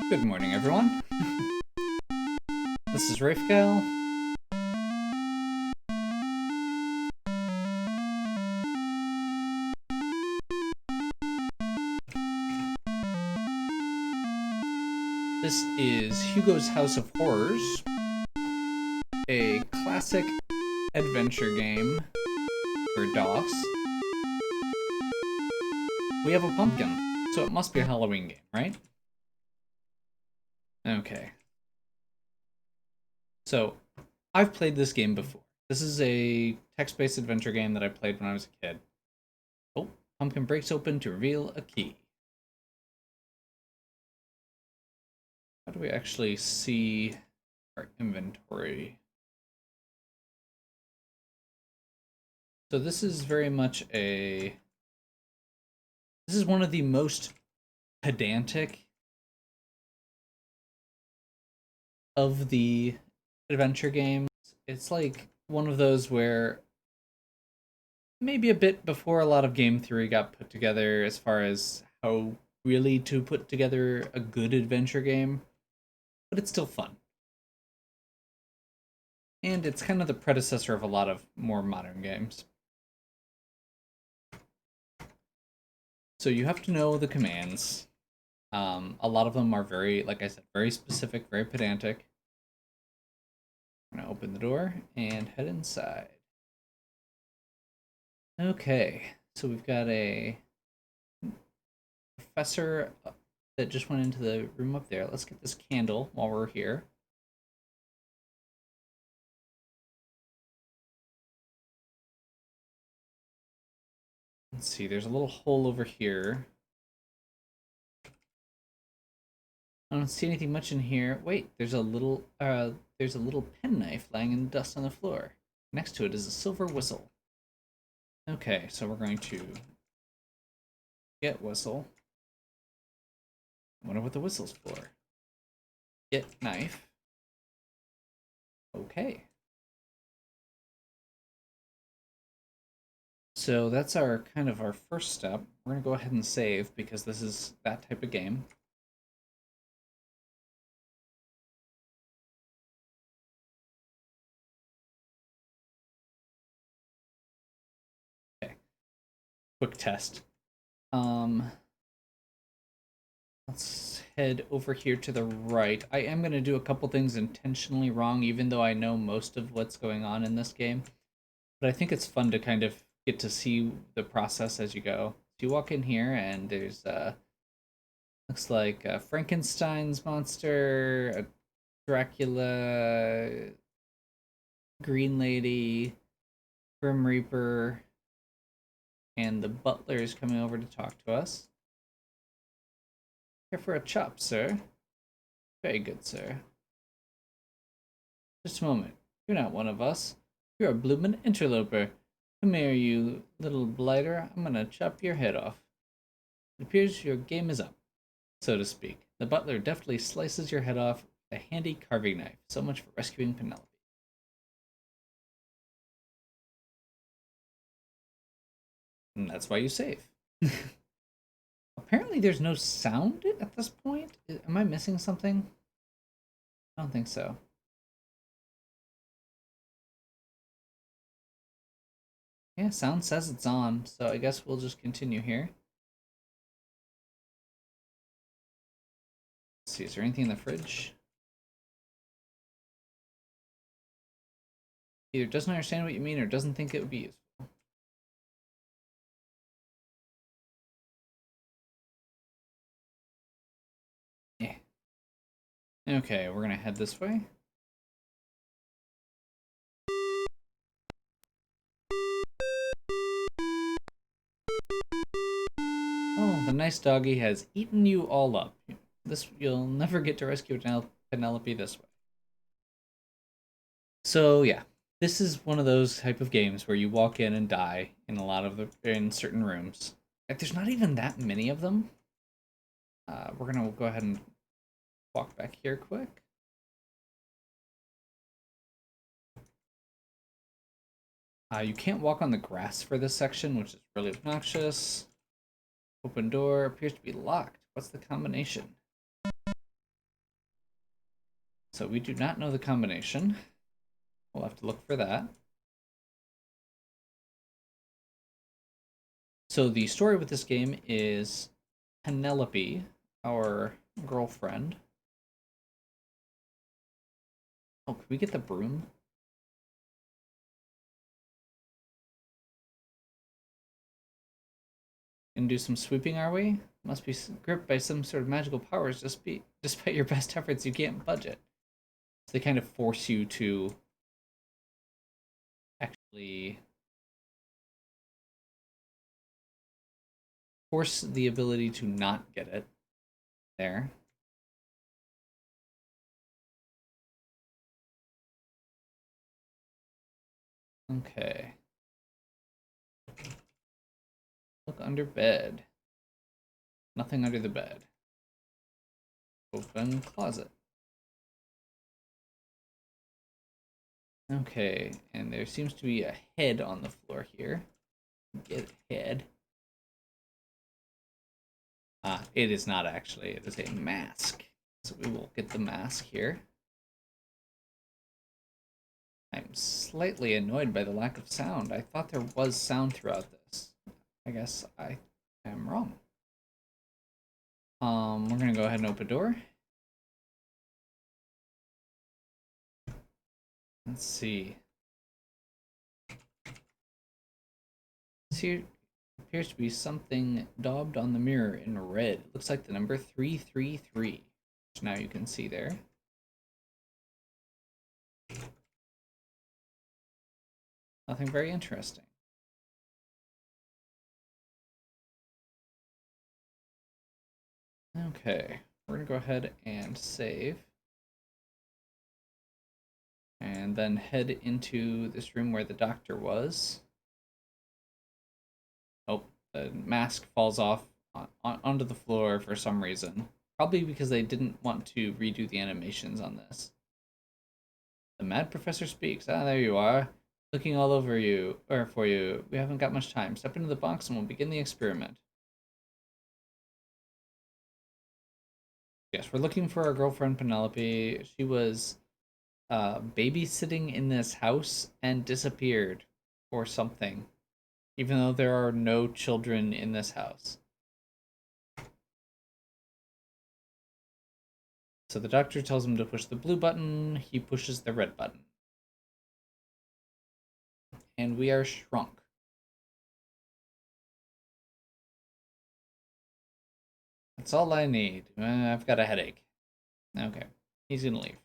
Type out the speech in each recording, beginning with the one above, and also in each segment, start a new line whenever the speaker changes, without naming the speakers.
Good morning, everyone. This is Rafgal. This is Hugo's House of Horrors, a classic adventure game for DOS. We have a pumpkin, so it must be a Halloween game, right? Okay. So, I've played this game before. This is a text-based adventure game that I played when I was a kid. Oh, pumpkin breaks open to reveal a key. How do we actually see our inventory? So this is very much a... This is one of the most pedantic of the adventure games. It's like one of those where maybe a bit before a lot of game theory got put together as far as how really to put together a good adventure game, but it's still fun. And it's kind of the predecessor of a lot of more modern games. So you have to know the commands. A lot of them are very, like I said, very specific, very pedantic. I'm gonna open the door and head inside. Okay, so we've got a professor that just went into the room up there. Let's get this candle while we're here. Let's see, there's a little hole over here. I don't see anything much in here. Wait, there's a little penknife lying in the dust on the floor. Next to it is a silver whistle. Okay, so we're going to get whistle. I wonder what the whistle's for. Get knife. Okay. So that's our kind of our first step. We're gonna go ahead and save because this is that type of game. Okay. Quick test. Let's head over here to the right. I am going to do a couple things intentionally wrong, even though I know most of what's going on in this game. But I think it's fun to kind of get to see the process as you go. So you walk in here, and there's looks like a Frankenstein's monster, a Dracula, Green Lady, Grim Reaper, and the butler is coming over to talk to us. Here for a chop, sir. Very good, sir. Just a moment. You're not one of us. You're a bloomin' interloper. Come here, you little blighter. I'm gonna chop your head off. It appears your game is up, so to speak. The butler deftly slices your head off with a handy carving knife. So much for rescuing Penelope. And that's why you save. Apparently there's no sound at this point. Am I missing something? I don't think so. Yeah, sound says it's on, so I guess we'll just continue here. Let's see, is there anything in the fridge? Either doesn't understand what you mean or doesn't think it would be useful. Yeah. Okay, we're gonna head this way. Oh, the nice doggy has eaten you all up. This you'll never get to rescue Penelope this way. So yeah, this is one of those type of games where you walk in and die in a lot of in certain rooms. Like there's not even that many of them. We're gonna go ahead and walk back here quick. You can't walk on the grass for this section, which is really obnoxious. Open door appears to be locked. What's the combination? So we do not know the combination. We'll have to look for that. So the story with this game is Penelope, our girlfriend. Oh, can we get the broom? And do some sweeping, are we? Must be gripped by some sort of magical powers. Despite your best efforts, you can't budget. So they kind of force you to actually force the ability to not get it there. Okay. Look under bed. Nothing under the bed. Open closet. Okay, and there seems to be a head on the floor here. Get a head. It is not actually. It is a mask. So we will get the mask here. I'm slightly annoyed by the lack of sound. I thought there was sound throughout this. I guess I am wrong. We're gonna go ahead and open door. Let's see. Here appears to be something daubed on the mirror in red. It looks like the number 333, which now you can see there. Nothing very interesting. Okay, we're gonna go ahead and save. And then head into this room where the doctor was. Oh, the mask falls off onto the floor for some reason. Probably because they didn't want to redo the animations on this. The mad professor speaks. Ah, there you are. Looking all over you, or for you. We haven't got much time. Step into the box and we'll begin the experiment. Yes, we're looking for our girlfriend Penelope. She was babysitting in this house and disappeared or something, even though there are no children in this house. So the doctor tells him to push the blue button, he pushes the red button. And we are shrunk. That's all I need. I've got a headache. Okay, he's gonna leave.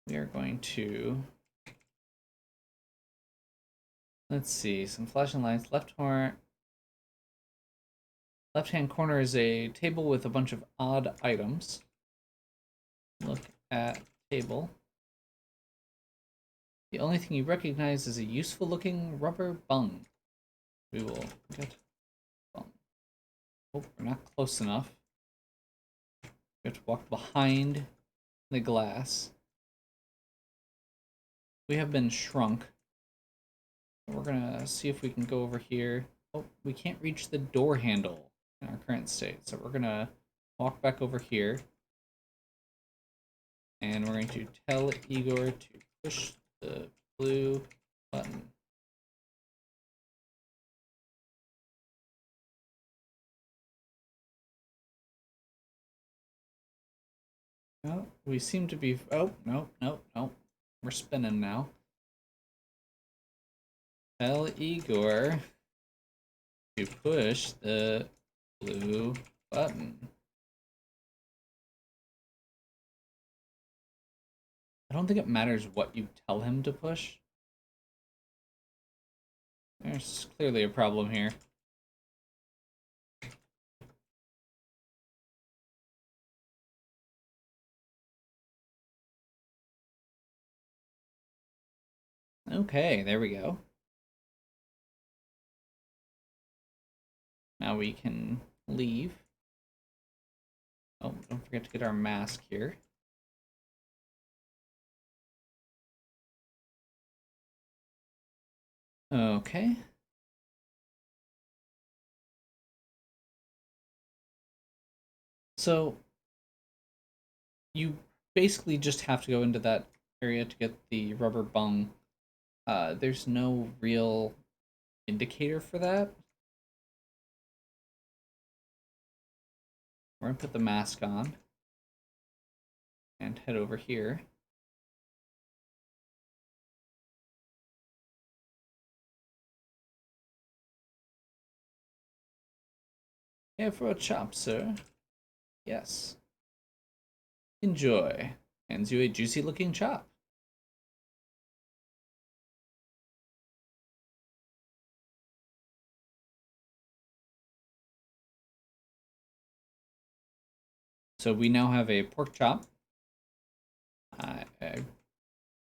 We are going to... Let's see, some flashing lights. Left-hand corner is a table with a bunch of odd items. Look at table. The only thing you recognize is a useful-looking rubber bung. We will get bung. Oh, we're not close enough. We have to walk behind the glass. We have been shrunk. We're gonna see if we can go over here. Oh, we can't reach the door handle in our current state, so we're gonna walk back over here. And we're going to tell Igor to push the blue button. Oh, we seem to be... Oh, no, no, no. We're spinning now. Tell Igor to push the blue button. I don't think it matters what you tell him to push. There's clearly a problem here. Okay, there we go. Now we can leave. Oh, don't forget to get our mask here. Okay. So you basically just have to go into that area to get the rubber bung. There's no real indicator for that. We're gonna put the mask on and head over here. Yeah, for a chop, sir. Yes. Enjoy. Hands you a juicy looking chop. So we now have a pork chop.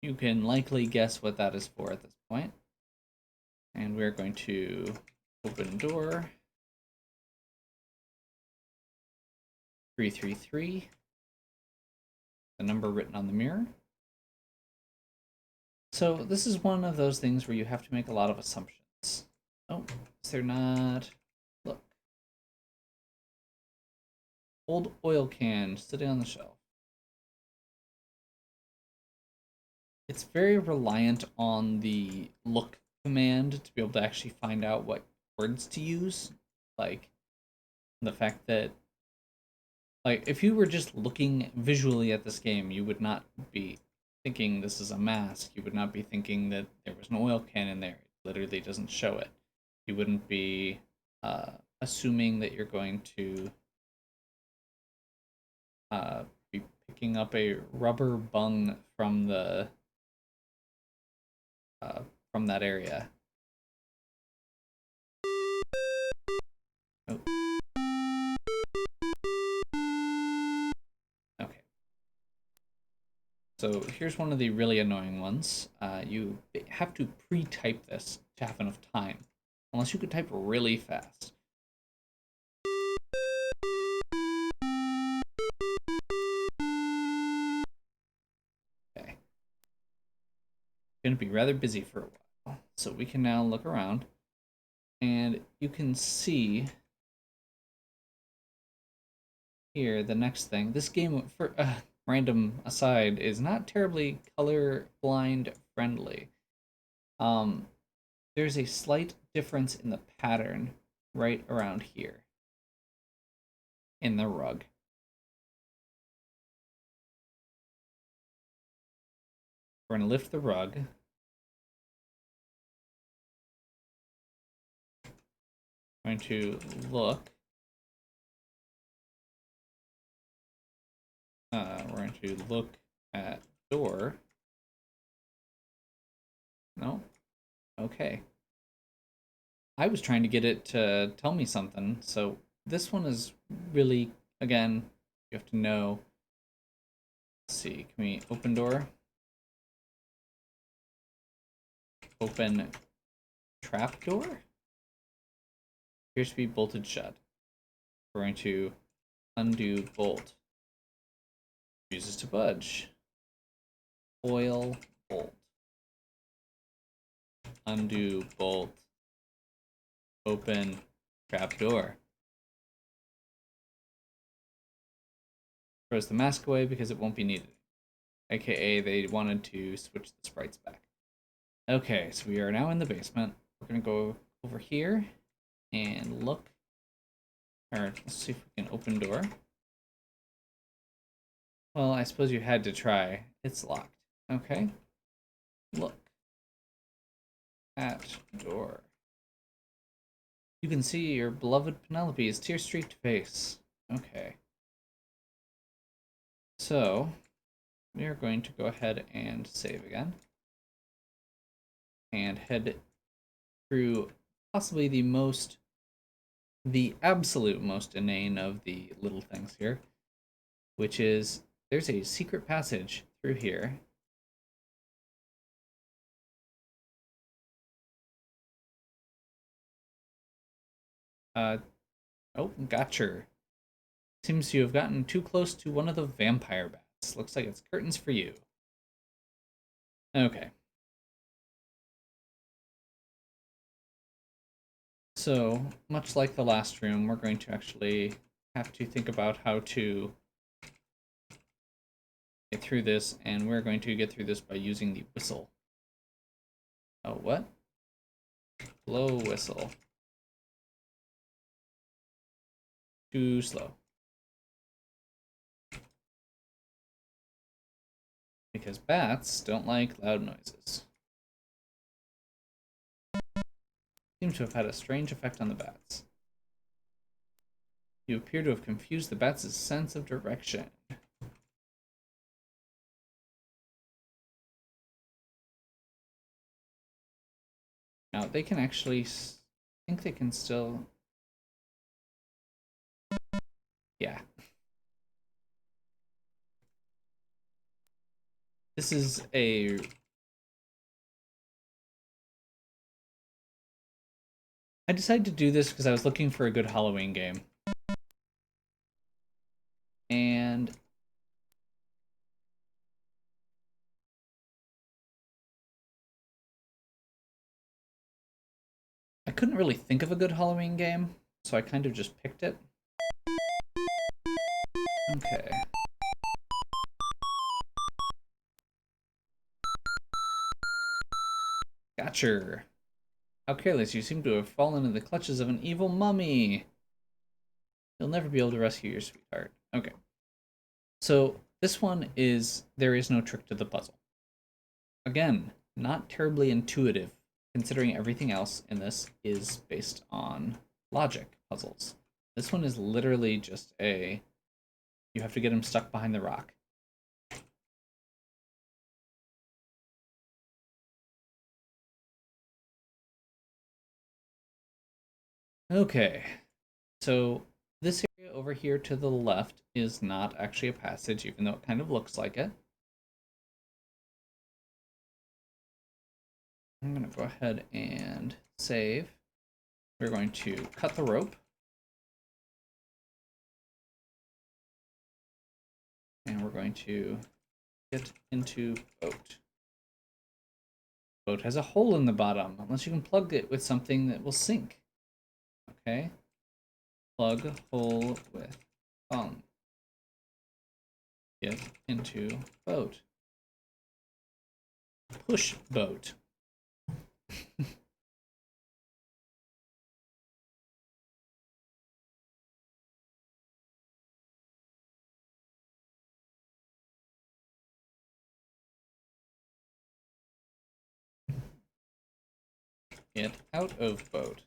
You can likely guess what that is for at this point. And we're going to open door. 333. The number written on the mirror. So this is one of those things where you have to make a lot of assumptions. Oh, is there not? Look. Old oil can sitting on the shelf. It's very reliant on the look command to be able to actually find out what words to use. Like the fact that if you were just looking visually at this game, you would not be thinking this is a mask. You would not be thinking that there was an oil can in there. It literally doesn't show it. You wouldn't be assuming that you're going to be picking up a rubber bung from that area. Oh. Okay. So here's one of the really annoying ones. You have to pre-type this to have enough time, unless you could type really fast. Okay. Going to be rather busy for a while, so we can now look around, and you can see here the next thing. This game, for random aside, is not terribly color blind friendly. There's a slight difference in the pattern right around here in the rug. We're going to lift the rug. Going to look. We're going to look at door. No? Okay. I was trying to get it to tell me something, so this one is really, again, you have to know. Let's see, can we open door? Open trap door? Appears to be bolted shut. We're going to undo bolt. Refuses to budge. Oil bolt. Undo bolt. Open trap door. Throws the mask away because it won't be needed. AKA they wanted to switch the sprites back. Okay, so we are now in the basement. We're gonna go over here and look. Or let's see if we can open door. Well, I suppose you had to try. It's locked. Okay. Look at door. You can see your beloved Penelope's tear-streaked face. Okay. So, we are going to go ahead and save again. And head through possibly the absolute most inane of the little things here, which is there's a secret passage through here. Oh, gotcha. Seems you have gotten too close to one of the vampire bats. Looks like it's curtains for you. Okay. So, much like the last room, we're going to actually have to think about how to get through this, and we're going to get through this by using the whistle. Oh, what? Blow whistle. Too slow. Because bats don't like loud noises. Seems to have had a strange effect on the bats. You appear to have confused the bats' sense of direction. Now, they can actually... I think they can still... Yeah. This is a... I decided to do this because I was looking for a good Halloween game. And... I couldn't really think of a good Halloween game, so I kind of just picked it. Okay. Gotcha. How careless, you seem to have fallen into the clutches of an evil mummy. You'll never be able to rescue your sweetheart. Okay. So this one is, there is no trick to the puzzle. Again, not terribly intuitive, considering everything else in this is based on logic puzzles. This one is literally just a, you have to get him stuck behind the rock. Okay, so this area over here to the left is not actually a passage, even though it kind of looks like it. I'm going to go ahead and save. We're going to cut the rope. And we're going to get into boat. Boat has a hole in the bottom, unless you can plug it with something that will sink. Okay. Plug hole with thumb. Get into boat. Push boat. Get out of boat.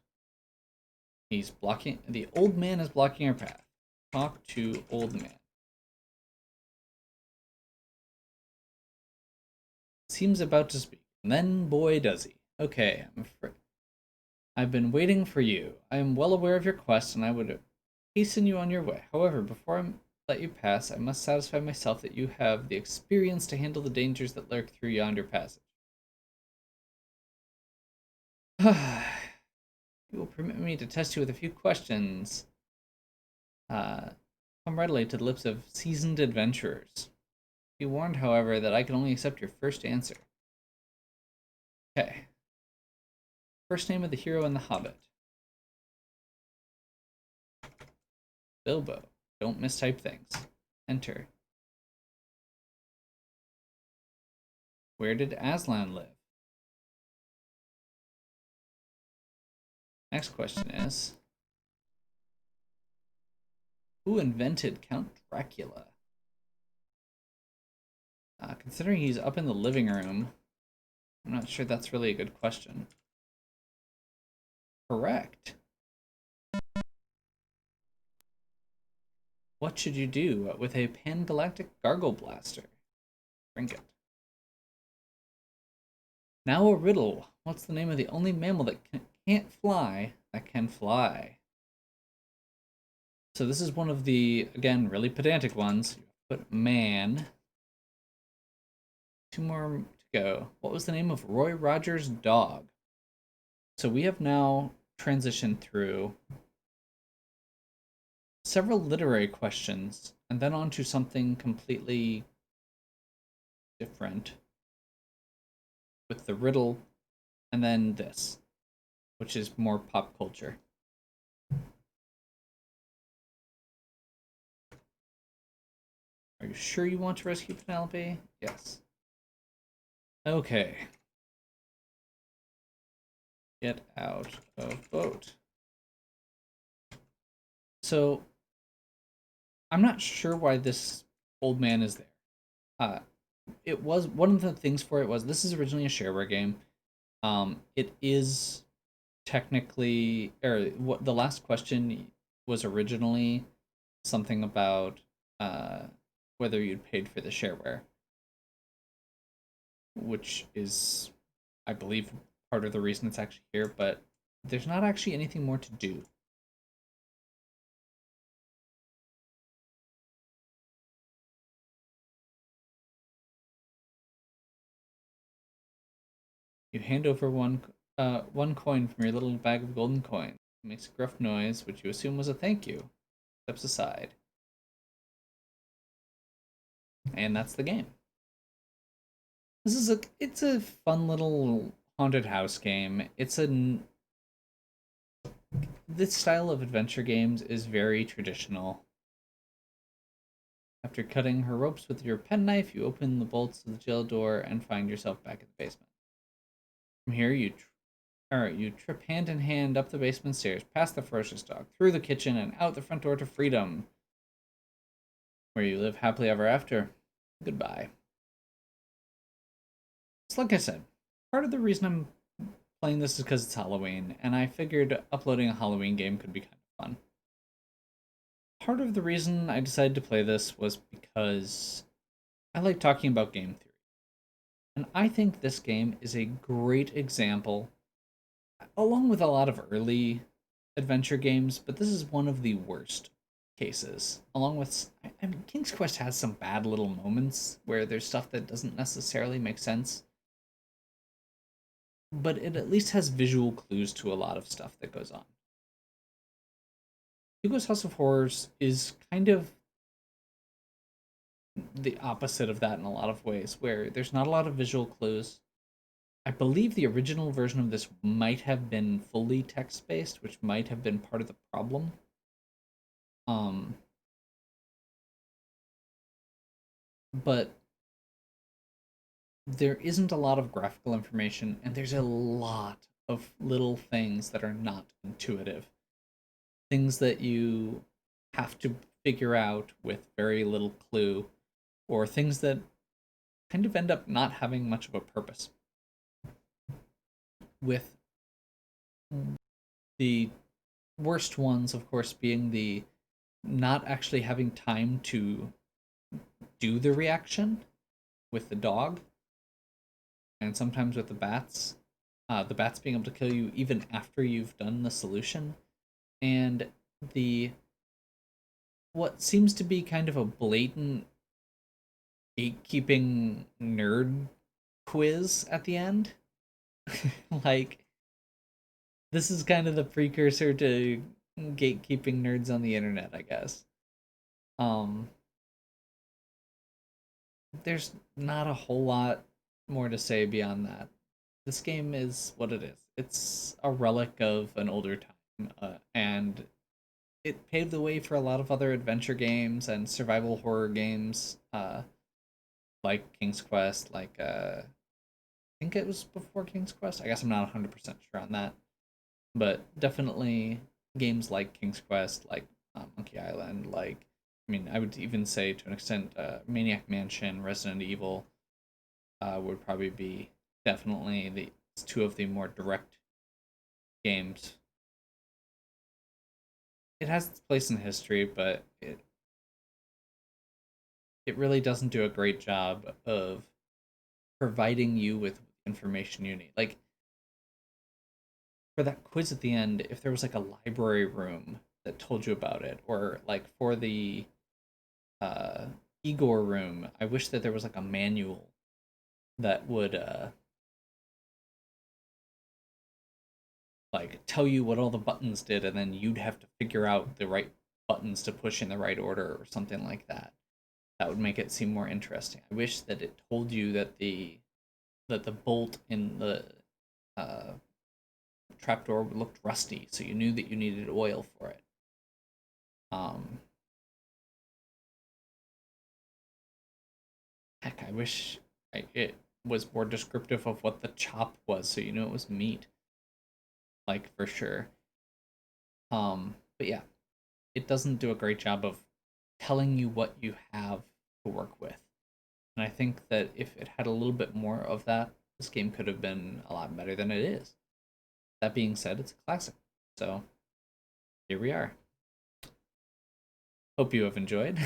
He's blocking, the old man is blocking our path. Talk to old man. Seems about to speak. And then, boy, does he. Okay, I'm afraid. I've been waiting for you. I am well aware of your quest, and I would hasten you on your way. However, before I let you pass, I must satisfy myself that you have the experience to handle the dangers that lurk through yonder passage. You will permit me to test you with a few questions. Come readily to the lips of seasoned adventurers. Be warned, however, that I can only accept your first answer. Okay. First name of the hero in The Hobbit. Bilbo. Don't mistype things. Enter. Where did Aslan live? Next question is, who invented Count Dracula? Considering he's up in the living room, I'm not sure that's really a good question. Correct. What should you do with a pan-galactic gargle blaster? Drink it. Now a riddle. What's the name of the only mammal that can't fly that can fly? So this is one of the, again, really pedantic ones. Put man. Two more to go. What was the name of Roy Rogers' dog? So we have now transitioned through several literary questions and then on to something completely different with the riddle and then this, which is more pop culture. Are you sure you want to rescue Penelope? Yes. Okay. Get out of boat. So, I'm not sure why this old man is there. Uh, it was one of the things for it was this is originally a shareware game. It is technically, or what the last question was originally something about uh, whether you'd paid for the shareware, which is, I believe, part of the reason it's actually here. But there's not actually anything more to do. You hand over one coin from your little bag of golden coins. It makes a gruff noise, which you assume was a thank you. Steps aside, and that's the game. It's a fun little haunted house game. This style of adventure games is very traditional. After cutting her ropes with your penknife, you open the bolts of the jail door and find yourself back at the basement. From here, you trip hand in hand up the basement stairs, past the ferocious dog, through the kitchen, and out the front door to freedom, where you live happily ever after. Goodbye. So, like I said, part of the reason I'm playing this is because it's Halloween, and I figured uploading a Halloween game could be kind of fun. Part of the reason I decided to play this was because I like talking about game theory. And I think this game is a great example, along with a lot of early adventure games, but this is one of the worst cases. Along with, I mean, King's Quest has some bad little moments where there's stuff that doesn't necessarily make sense, but it at least has visual clues to a lot of stuff that goes on. Hugo's House of Horrors is kind of the opposite of that in a lot of ways, where there's not a lot of visual clues. I believe the original version of this might have been fully text based, which might have been part of the problem. Um, but there isn't a lot of graphical information, and there's a lot of little things that are not intuitive. Things that you have to figure out with very little clue, or things that kind of end up not having much of a purpose. With the worst ones, of course, being the not actually having time to do the reaction with the dog, and sometimes with the bats. The bats being able to kill you even after you've done the solution, and the what seems to be kind of a blatant gatekeeping nerd quiz at the end. Like, this is kind of the precursor to gatekeeping nerds on the internet, I guess. Um, there's not a whole lot more to say beyond that. This game is what it is. It's a relic of an older time, and it paved the way for a lot of other adventure games and survival horror games, like King's Quest. I think it was before King's Quest. I guess I'm not 100% sure on that, but definitely games like King's Quest, like Monkey Island, I mean, I would even say to an extent, Maniac Mansion, Resident Evil, would probably be definitely the two of the more direct games. It has its place in history, but it really doesn't do a great job of providing you with information you need. Like, for that quiz at the end, if there was like a library room that told you about it, or like for the uh, Igor room, I wish that there was like a manual that would like tell you what all the buttons did, and then you'd have to figure out the right buttons to push in the right order or something like that. That would make it seem more interesting. I wish that it told you that the bolt in the uh, trapdoor looked rusty, so you knew that you needed oil for it. Um, Heck, I wish it was more descriptive of what the chop was, so you knew it was meat, like for sure. But yeah, it doesn't do a great job of telling you what you have to work with. And I think that if it had a little bit more of that, this game could have been a lot better than it is. That being said, it's a classic. So here we are. Hope you have enjoyed.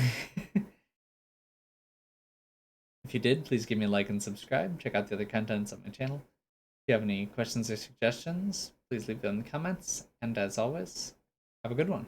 If you did, please give me a like and subscribe. Check out the other contents on my channel. If you have any questions or suggestions, please leave them in the comments. And as always, have a good one.